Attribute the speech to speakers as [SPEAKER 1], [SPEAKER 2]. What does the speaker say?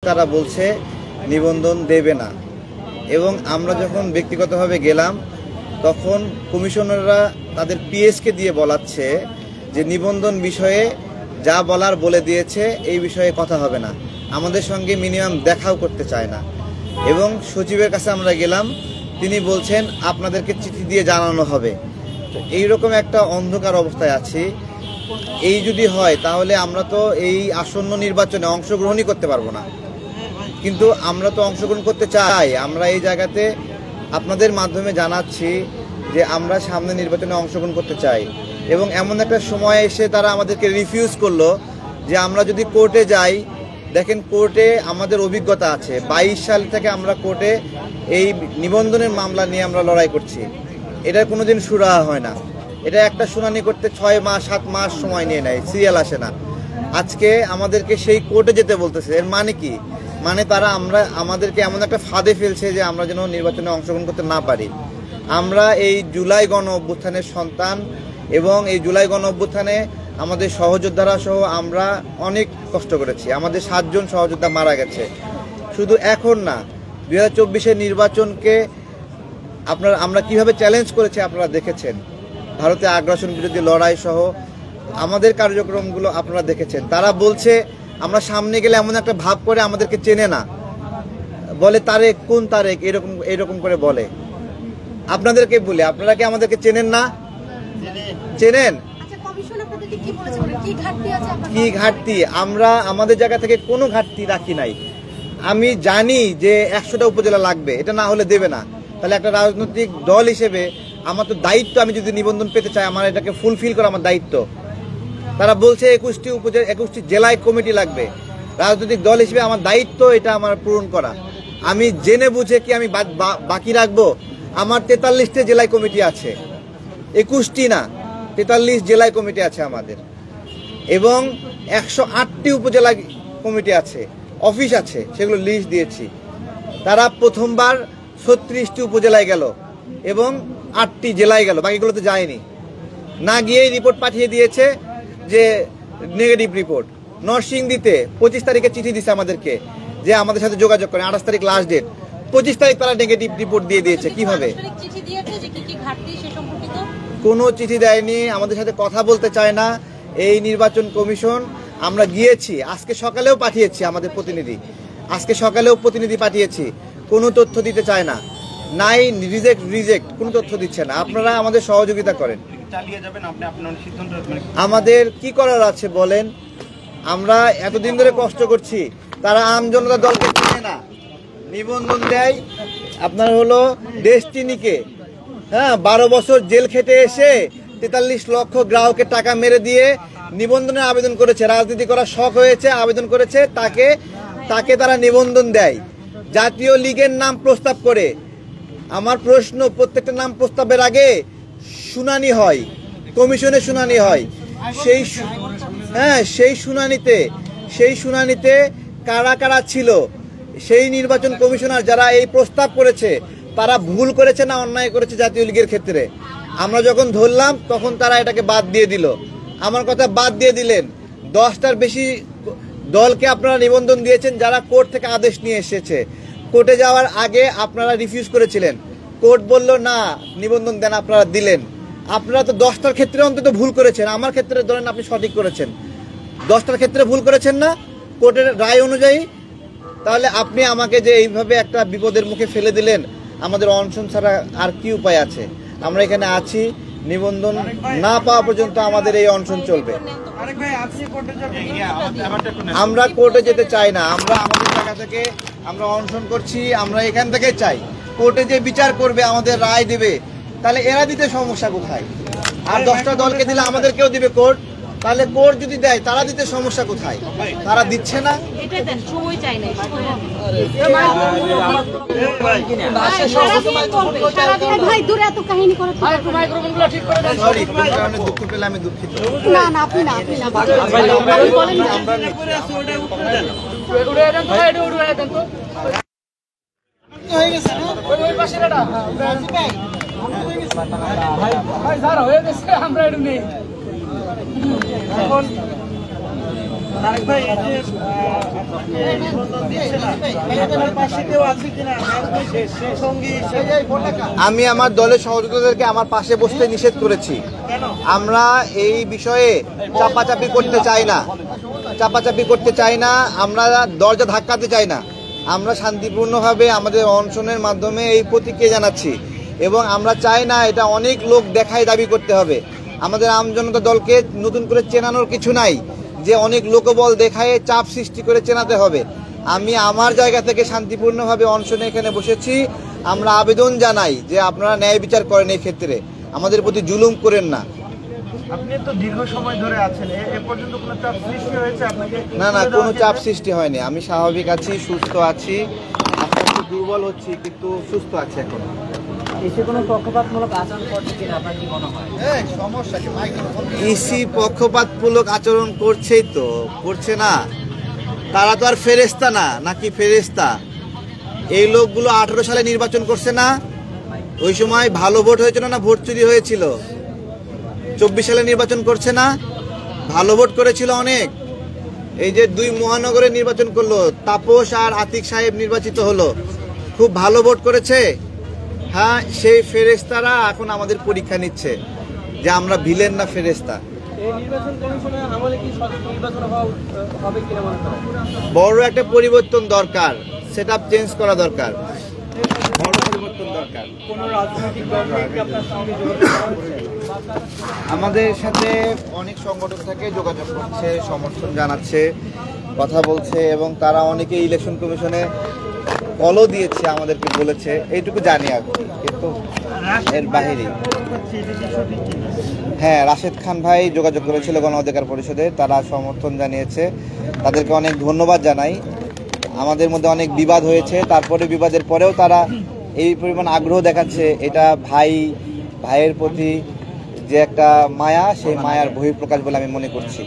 [SPEAKER 1] তারা বলছে নিবন্ধন দেবে না। এবং আমরা যখন ব্যক্তিগতভাবে গেলাম তখন কমিশনাররা তাদের পিএসকে দিয়ে বলাচ্ছে যে নিবন্ধন বিষয়ে যা বলার বলে দিয়েছে, এই বিষয়ে কথা হবে না, আমাদের সঙ্গে মিনিমাম দেখাও করতে চায় না। এবং সচিবের কাছে আমরা গেলাম, তিনি বলছেন আপনাদেরকে চিঠি দিয়ে জানানো হবে। তো এইরকম একটা অন্ধকার অবস্থায় আছি। এই যদি হয় তাহলে আমরা তো এই আসন্ন নির্বাচনে অংশগ্রহণই করতে পারবো না। কিন্তু আমরা তো অংশগ্রহণ করতে চাই। আমরা এই জায়গাতে আপনাদের মাধ্যমে জানাচ্ছি যে আমরা সামনে নির্বাচনে অংশগ্রহণ করতে চাই। এবং এমন একটা সময় এসে তারা আমাদেরকে রিফিউজ করলো যে আমরা যদি কোর্টে যাই, দেখেন কোর্টে আমাদের অভিজ্ঞতা আছে, 22 সাল থেকে আমরা কোর্টে এই নিবন্ধনের মামলা নিয়ে আমরা লড়াই করছি। এটার কোনোদিন সুরাহা হয় না। এটা একটা শুনানি করতে 6 মাস 7 মাস সময় নিয়ে নেয়, সিরিয়াল আসে না। আজকে আমাদেরকে সেই কোর্টে যেতে বলতেছে। এর মানে কি? মানে তারা আমাদেরকে এমন একটা ফাঁদে ফেলছে যে আমরা যেন নির্বাচনে অংশগ্রহণ করতে না পারি। আমরা এই জুলাই গণ অভ্যুত্থানের সন্তান এবং এই জুলাই গণ অভ্যুত্থানে আমাদের সহযোদ্ধারা সহ আমরা অনেক কষ্ট করেছি। আমাদের 7 জন সহযোদ্ধা মারা গেছে। শুধু এখন না, 2024-এর নির্বাচনকে আমরা কিভাবে চ্যালেঞ্জ করেছি আপনারা দেখেছেন। ভারতে আগ্রাসন বিরোধী লড়াই সহ আমাদের কার্যক্রমগুলো আপনারা দেখেছেন। তারা বলছে আমরা সামনে গেলে এমন একটা ভাব করে আমাদেরকে চেনে না, বলে তারেক, কোন তারেক, এরকম করে বলে। আপনাদেরকে বলে, আপনারা কি আমাদেরকে চেনেন না? চেনেন? কি ঘাটতি? আমরা আমাদের জায়গা থেকে কোনো ঘাটতি রাখি নাই। আমি জানি যে 100টা উপজেলা লাগবে, এটা না হলে দেবে না। তাহলে একটা রাজনৈতিক দল হিসেবে আমার তো দায়িত্ব, আমি যদি নিবন্ধন পেতে চাই আমার এটাকে ফুলফিল করা আমার দায়িত্ব। তারা বলছে 21টি জেলায় কমিটি লাগবে। রাজনৈতিক দল হিসেবে আমার দায়িত্ব এটা আমার পূরণ করা। আমি জেনে বুঝে কি আমি বাকি রাখবো? আমার 43টি জেলায় কমিটি আছে, 21টি না, 43 জেলায় কমিটি আছে আমাদের। এবং 108টি উপজেলা কমিটি আছে, অফিস আছে, সেগুলো লিস্ট দিয়েছি। তারা প্রথমবার 36টি উপজেলায় গেল এবং 8টি জেলায় গেল, বাকিগুলোতে যায়নি। না গিয়েই রিপোর্ট পাঠিয়ে দিয়েছে যে নেগেটিভ রিপোর্ট। নরসিংদীতে 25 তারিখে চিঠি দিছে আমাদেরকে যে আমাদের সাথে যোগাযোগ করেন, 28 তারিখ লাস্ট ডেট, 25 তারিখ তারা নেগেটিভ রিপোর্ট দিয়ে দিয়েছে। কিভাবে? কোনো চিঠি দেয়নি, আমাদের সাথে কথা বলতে চায় না এই নির্বাচন কমিশন। আমরা গিয়েছি, আজকে সকালেও পাঠিয়েছি আমাদের প্রতিনিধি, পাঠিয়েছি, কোনো তথ্য দিতে চায় না। নাই, রিজেক্ট, কোনো তথ্য দিচ্ছে না। আপনারা আমাদের সহযোগিতা করেন। আমাদের কি করার আছে বলেন? আমরা এতদিন ধরে কষ্ট করছি, তারা আমজনতা দলকে চিনে না, নিবন্ধন দেয় আপনার হলো ডেস্টিনিকে। 12 বছর জেল খেটে এসে 43 লক্ষ গ্রাহকের টাকা মেরে দিয়ে নিবন্ধনের আবেদন করেছে, রাজনীতি করার শখ হয়েছে, আবেদন করেছে, তাকে তারা নিবন্ধন দেয়। জাতীয় লীগের নাম প্রস্তাব করে। আমার প্রশ্ন, প্রত্যেকটা নাম প্রস্তাবের আগে শুনানি হয়, কমিশনে শুনানি হয়। সেই শুনানিতে কারা কারা ছিল, সেই নির্বাচন কমিশনার যারা এই প্রস্তাব করেছে তারা ভুল করেছে না অন্যায় করেছে জাতীয় লীগের ক্ষেত্রে। আমরা যখন ধরলাম তখন তারা এটাকে বাদ দিয়ে দিল। আমার কথা বাদ দিয়ে দিলেন। 10টার বেশি দলকে আপনারা নিবন্ধন দিয়েছেন যারা কোর্ট থেকে আদেশ নিয়ে এসেছে। কোর্টে যাওয়ার আগে আপনারা রিফিউজ করেছিলেন, কোর্ট বলল না নিবন্ধন দেন, আপনারা দিলেন। আপনারা তো 10টার ক্ষেত্রে অন্তত ভুল করেছেন, আমার ক্ষেত্রে ধরেন আপনি সঠিক করেছেন, 10টার ক্ষেত্রে ভুল করেছেন না কোর্টের রায় অনুযায়ী। তাহলে আপনি আমাকে যে এইভাবে একটা বিপদের মুখে ফেলে দিলেন, আমাদের অনশন ছাড়া আর কি উপায় আছে? আমরা এখানে আছি, নিবন্ধন না পাওয়া পর্যন্ত আমাদের এই অনশন চলবে। আমরা কোর্টে যেতে চাই না, আমরা আমাদের জায়গা থেকে আমরা অনশন করছি, আমরা এখান থেকে চাই। কোর্টে যে বিচার করবে, আমাদের রায় দেবে, তাহলে এরা দিতে সমস্যা কোথায়? আর 10টা দলকে দিলে আমাদেরকেও দিবে কোর্ট, তাহলে কোর্ট যদি দেয় তারা দিতে সমস্যা কোথায়? তারা দিচ্ছে না। দুঃখ পেলে আমি দুঃখিত। আমি আমার দলের সহযোগীদেরকে আমার পাশে বসতে নিষেধ করেছি। আমরা এই বিষয়ে চাপাচাপি করতে চাই না, আমরা দরজা ধাক্কাতে চাই না। আমরা শান্তিপূর্ণভাবে আমাদের অনশনের মাধ্যমে এই প্রতিক্রিয়া জানাচ্ছি এবং আমরা চাই না এটা অনেক লোক দেখায় দাবি করতে হবে। আমাদের আমজনতা দলকে নতুন করে চেনানোর কিছু নাই যে অনেক লোকবল দেখায় চাপ সৃষ্টি করে চেনাতে হবে। আমি আমার জায়গা থেকে শান্তিপূর্ণভাবে অনশনে এখানে বসেছি। আমরা আবেদন জানাই যে আপনারা ন্যায় বিচার করেন, এই ক্ষেত্রে আমাদের প্রতি জুলুম করেন না।
[SPEAKER 2] আপনি তো দীর্ঘ সময় ধরে আছেন, এ পর্যন্ত কোনো চাপ সৃষ্টি হয়েছে আপনাকে?
[SPEAKER 1] না, কোনো চাপ সৃষ্টি হয়নি। আমি স্বাভাবিক আছি, সুস্থ আছি, একটু দুর্বল হচ্ছি কিন্তু সুস্থ আছি এখন।
[SPEAKER 3] এসে কোনো পক্ষপাতমূলক আচরণ করছে কিনা আপনার কি মনে হয়?
[SPEAKER 1] ইসি পক্ষপাতমূলক আচরণ করছেই তো, করছে না? তারা তো আর ফেরেশতা না, নাকি ফেরেশতা? এই লোকগুলো 18 সালে নির্বাচন করছে না? ওই সময় ভালো ভোট হয়েছিল না ভোট চুরি হয়েছিল? 24 সালে নির্বাচন করছে না? ভালো ভোট করেছিল অনেক। এই যে 2 মহানগরে নির্বাচন করলো, তাপস আর আতিক সাহেব নির্বাচিত হলো, খুব ভালো ভোট করেছে। হ্যাঁ, সেই ফেরেশতারা এখন আমাদের পরীক্ষা নিচ্ছে যে আমরা ভিলেন না ফেরেশতা। বড় একটা পরিবর্তন দরকার, সেটআপ চেঞ্জ করা দরকার, বড় পরিবর্তন দরকার। আমাদের সাথে অনেক সংগঠন থেকে যোগাযোগ করছে, সমর্থন জানাচ্ছে, কথা বলছে এবং তারা অনেকে ইলেকশন কমিশনে কলও দিয়েছে, আমাদেরকে বলেছে, এইটুকু জানি আর কি, কিন্তু এর বাইরে। হ্যাঁ, রাশেদ খান ভাই যোগাযোগ করেছিল গণ অধিকার পরিষদে, তারা সমর্থন জানিয়েছে, তাদেরকে অনেক ধন্যবাদ জানাই। আমাদের মধ্যে অনেক বিবাদ হয়েছে, তারপরে বিবাদের পরেও তারা এই পরিমাণ আগ্রহ দেখাচ্ছে, এটা ভাইয়ের প্রতি যে একটা মায়া, সেই মায়ার বহিঃপ্রকাশ বলে আমি মনে করছি।